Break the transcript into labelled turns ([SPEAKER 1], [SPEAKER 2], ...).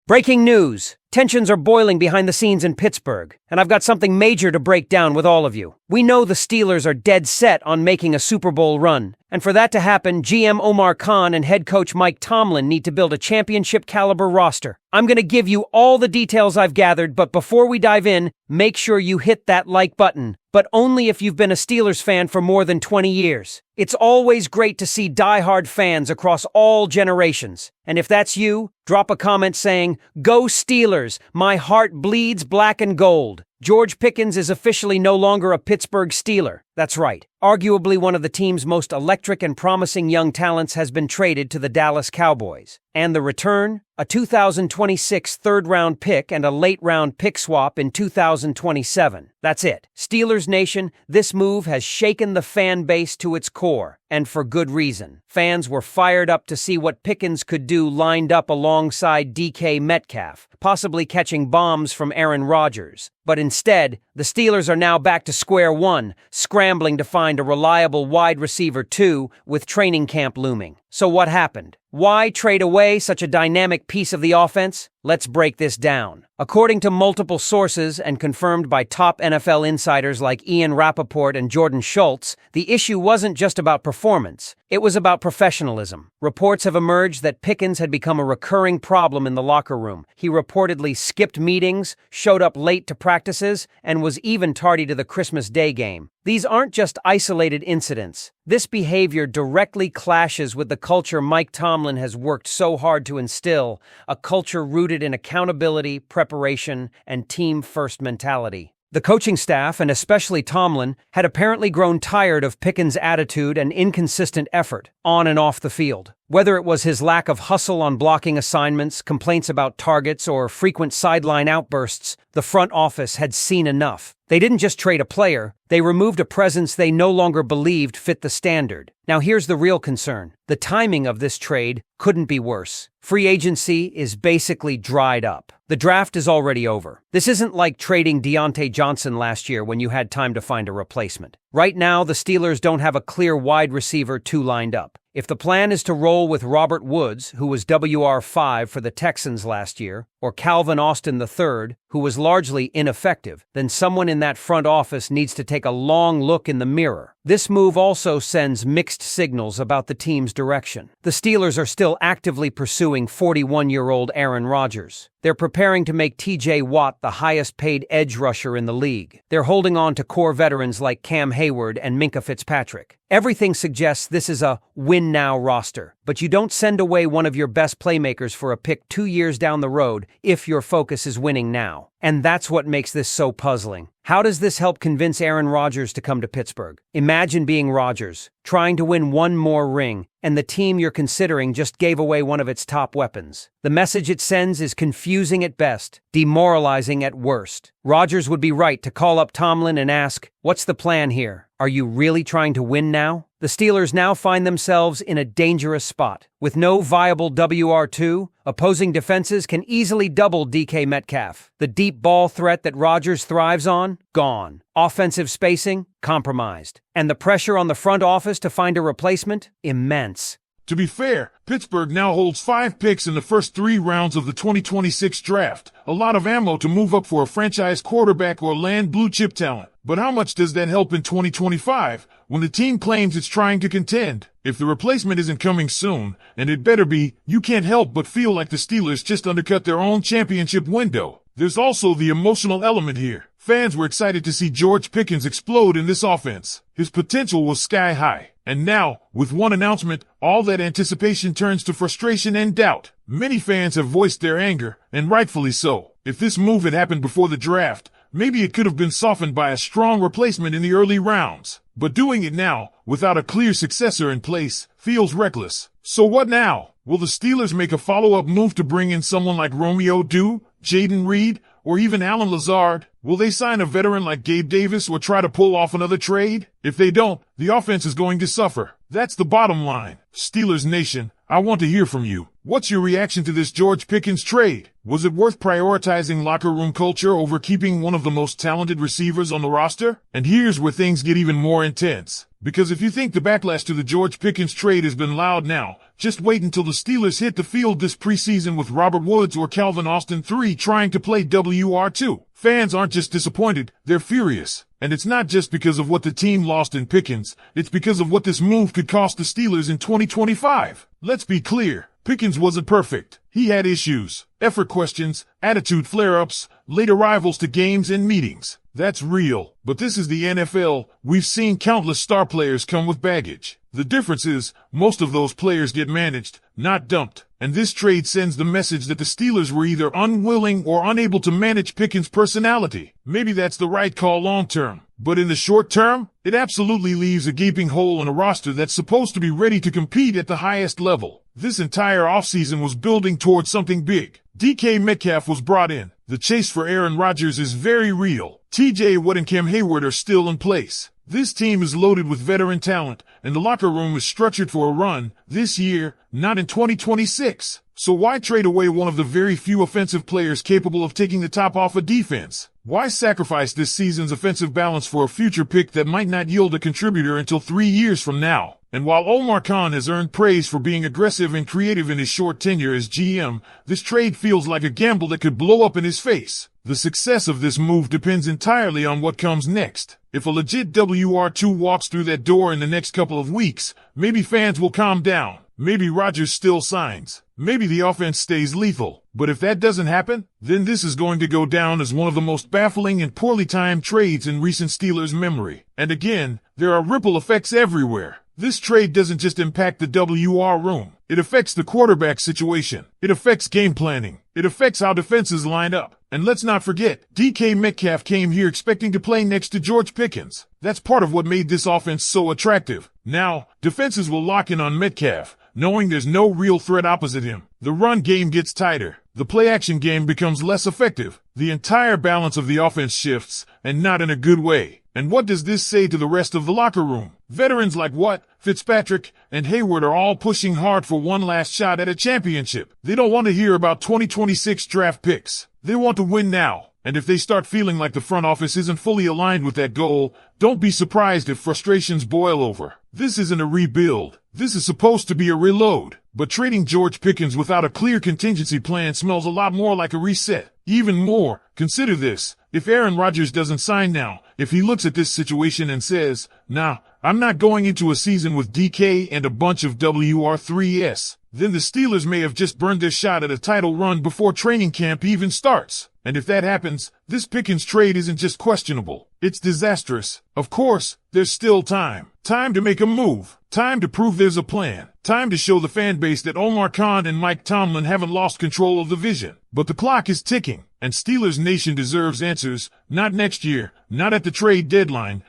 [SPEAKER 1] Breaking news! Tensions are boiling behind the scenes in Pittsburgh, and I've got something major to break down with all of you. We know the Steelers are dead set on making a Super Bowl run, and for that to happen, GM Omar Khan and head coach Mike Tomlin need to build a championship-caliber roster. I'm going to give you all the details I've gathered, but before we dive in, make sure you hit that like button, but only if you've been a Steelers fan for more than 20 years. It's always great to see die-hard fans across all generations. And if that's you, drop a comment saying, "Go Steelers, my heart bleeds black and gold." George Pickens is officially no longer a Pittsburgh Steeler. That's right. Arguably one of the team's most electric and promising young talents has been traded to the Dallas Cowboys. And the return? A 2026 third-round pick and a late-round pick swap in 2027. That's it. Steelers Nation, this move has shaken the fan base to its core, and for good reason. Fans were fired up to see what Pickens could do lined up alongside DK Metcalf, possibly catching bombs from Aaron Rodgers. But instead, the Steelers are now back to square one, scrambling to find a reliable wide receiver too, with training camp looming. So what happened? Why trade away such a dynamic piece of the offense? Let's break this down. According to multiple sources and confirmed by top NFL insiders like Ian Rappaport and Jordan Schultz, the issue wasn't just about performance. It was about professionalism. Reports have emerged that Pickens had become a recurring problem in the locker room. He reportedly skipped meetings, showed up late to practices, and was even tardy to the Christmas Day game. These aren't just isolated incidents. This behavior directly clashes with the culture Mike Tomlin has worked so hard to instill, a culture rooted in accountability, preparation, and team-first mentality. The coaching staff, and especially Tomlin, had apparently grown tired of Pickens' attitude and inconsistent effort, on and off the field. Whether it was his lack of hustle on blocking assignments, complaints about targets, or frequent sideline outbursts, the front office had seen enough. They didn't just trade a player, they removed a presence they no longer believed fit the standard. Now here's the real concern. The timing of this trade couldn't be worse. Free agency is basically dried up. The draft is already over. This isn't like trading Deontay Johnson last year when you had time to find a replacement. Right now, the Steelers don't have a clear wide receiver two lined up. If the plan is to roll with Robert Woods, who was WR5 for the Texans last year, or Calvin Austin III, who was largely ineffective, then someone in that front office needs to take a long look in the mirror. This move also sends mixed signals about the team's direction. The Steelers are still actively pursuing 41-year-old Aaron Rodgers. They're preparing to make TJ Watt the highest-paid edge rusher in the league. They're holding on to core veterans like Cam Hayward and Minkah Fitzpatrick. Everything suggests this is a win-now roster, but you don't send away one of your best playmakers for a pick 2 years down the road if your focus is winning now. And that's what makes this so puzzling. How does this help convince Aaron Rodgers to come to Pittsburgh? Imagine being Rodgers, trying to win one more ring, and the team you're considering just gave away one of its top weapons. The message it sends is confusing at best, demoralizing at worst. Rodgers would be right to call up Tomlin and ask, "What's the plan here? Are you really trying to win now?" The Steelers now find themselves in a dangerous spot. With no viable WR2, opposing defenses can easily double DK Metcalf. The deep ball threat that Rodgers thrives on? Gone. Offensive spacing? Compromised. And the pressure on the front office to find a replacement? Immense.
[SPEAKER 2] To be fair, Pittsburgh now holds 5 picks in the first 3 rounds of the 2026 draft. A lot of ammo to move up for a franchise quarterback or land blue-chip talent. But how much does that help in 2025 when the team claims it's trying to contend? If the replacement isn't coming soon, and it better be, you can't help but feel like the Steelers just undercut their own championship window. There's also the emotional element here. Fans were excited to see George Pickens explode in this offense. His potential was sky high. And now, with one announcement, all that anticipation turns to frustration and doubt. Many fans have voiced their anger, and rightfully so. If this move had happened before the draft, maybe it could have been softened by a strong replacement in the early rounds. But doing it now, without a clear successor in place, feels reckless. So what now? Will the Steelers make a follow-up move to bring in someone like Romeo Doubs, Jaden Reed, or even Allen Lazard? Will they sign a veteran like Gabe Davis or try to pull off another trade? If they don't, the offense is going to suffer. That's the bottom line. Steelers Nation, I want to hear from you. What's your reaction to this George Pickens trade? Was it worth prioritizing locker room culture over keeping one of the most talented receivers on the roster? And here's where things get even more intense. Because if you think the backlash to the George Pickens trade has been loud now, just wait until the Steelers hit the field this preseason with Robert Woods or Calvin Austin III trying to play WR2. Fans aren't just disappointed, they're furious. And it's not just because of what the team lost in Pickens, it's because of what this move could cost the Steelers in 2025. Let's be clear, Pickens wasn't perfect. He had issues, effort questions, attitude flare-ups, late arrivals to games and meetings. That's real. But this is the NFL. We've seen countless star players come with baggage. The difference is, most of those players get managed, not dumped. And this trade sends the message that the Steelers were either unwilling or unable to manage Pickens' personality. Maybe that's the right call long term. But in the short term, it absolutely leaves a gaping hole in a roster that's supposed to be ready to compete at the highest level. This entire offseason was building towards something big. DK Metcalf was brought in. The chase for Aaron Rodgers is very real. TJ Watt and Cam Hayward are still in place. This team is loaded with veteran talent, and the locker room is structured for a run this year, not in 2026. So why trade away one of the very few offensive players capable of taking the top off a defense? Why sacrifice this season's offensive balance for a future pick that might not yield a contributor until 3 years from now? And while Omar Khan has earned praise for being aggressive and creative in his short tenure as GM, this trade feels like a gamble that could blow up in his face. The success of this move depends entirely on what comes next. If a legit WR2 walks through that door in the next couple of weeks, maybe fans will calm down. Maybe Rodgers still signs. Maybe the offense stays lethal. But if that doesn't happen, then this is going to go down as one of the most baffling and poorly timed trades in recent Steelers memory. And again, there are ripple effects everywhere. This trade doesn't just impact the WR room. It affects the quarterback situation. It affects game planning. It affects how defenses line up. And let's not forget, DK Metcalf came here expecting to play next to George Pickens. That's part of what made this offense so attractive. Now, defenses will lock in on Metcalf, knowing there's no real threat opposite him. The run game gets tighter. The play-action game becomes less effective. The entire balance of the offense shifts, and not in a good way. And what does this say to the rest of the locker room? Veterans like Watt, Fitzpatrick, and Hayward are all pushing hard for one last shot at a championship. They don't want to hear about 2026 draft picks. They want to win now. And if they start feeling like the front office isn't fully aligned with that goal, don't be surprised if frustrations boil over. This isn't a rebuild. This is supposed to be a reload. But trading George Pickens without a clear contingency plan smells a lot more like a reset. Even more, consider this. If Aaron Rodgers doesn't sign now, if he looks at this situation and says, nah, I'm not going into a season with DK and a bunch of WR3s, then the Steelers may have just burned their shot at a title run before training camp even starts. And if that happens, this Pickens trade isn't just questionable. It's disastrous. Of course, there's still time. Time to make a move. Time to prove there's a plan. Time to show the fan base that Omar Khan and Mike Tomlin haven't lost control of the vision. But the clock is ticking, and Steelers Nation deserves answers, not next year, not at the trade deadline,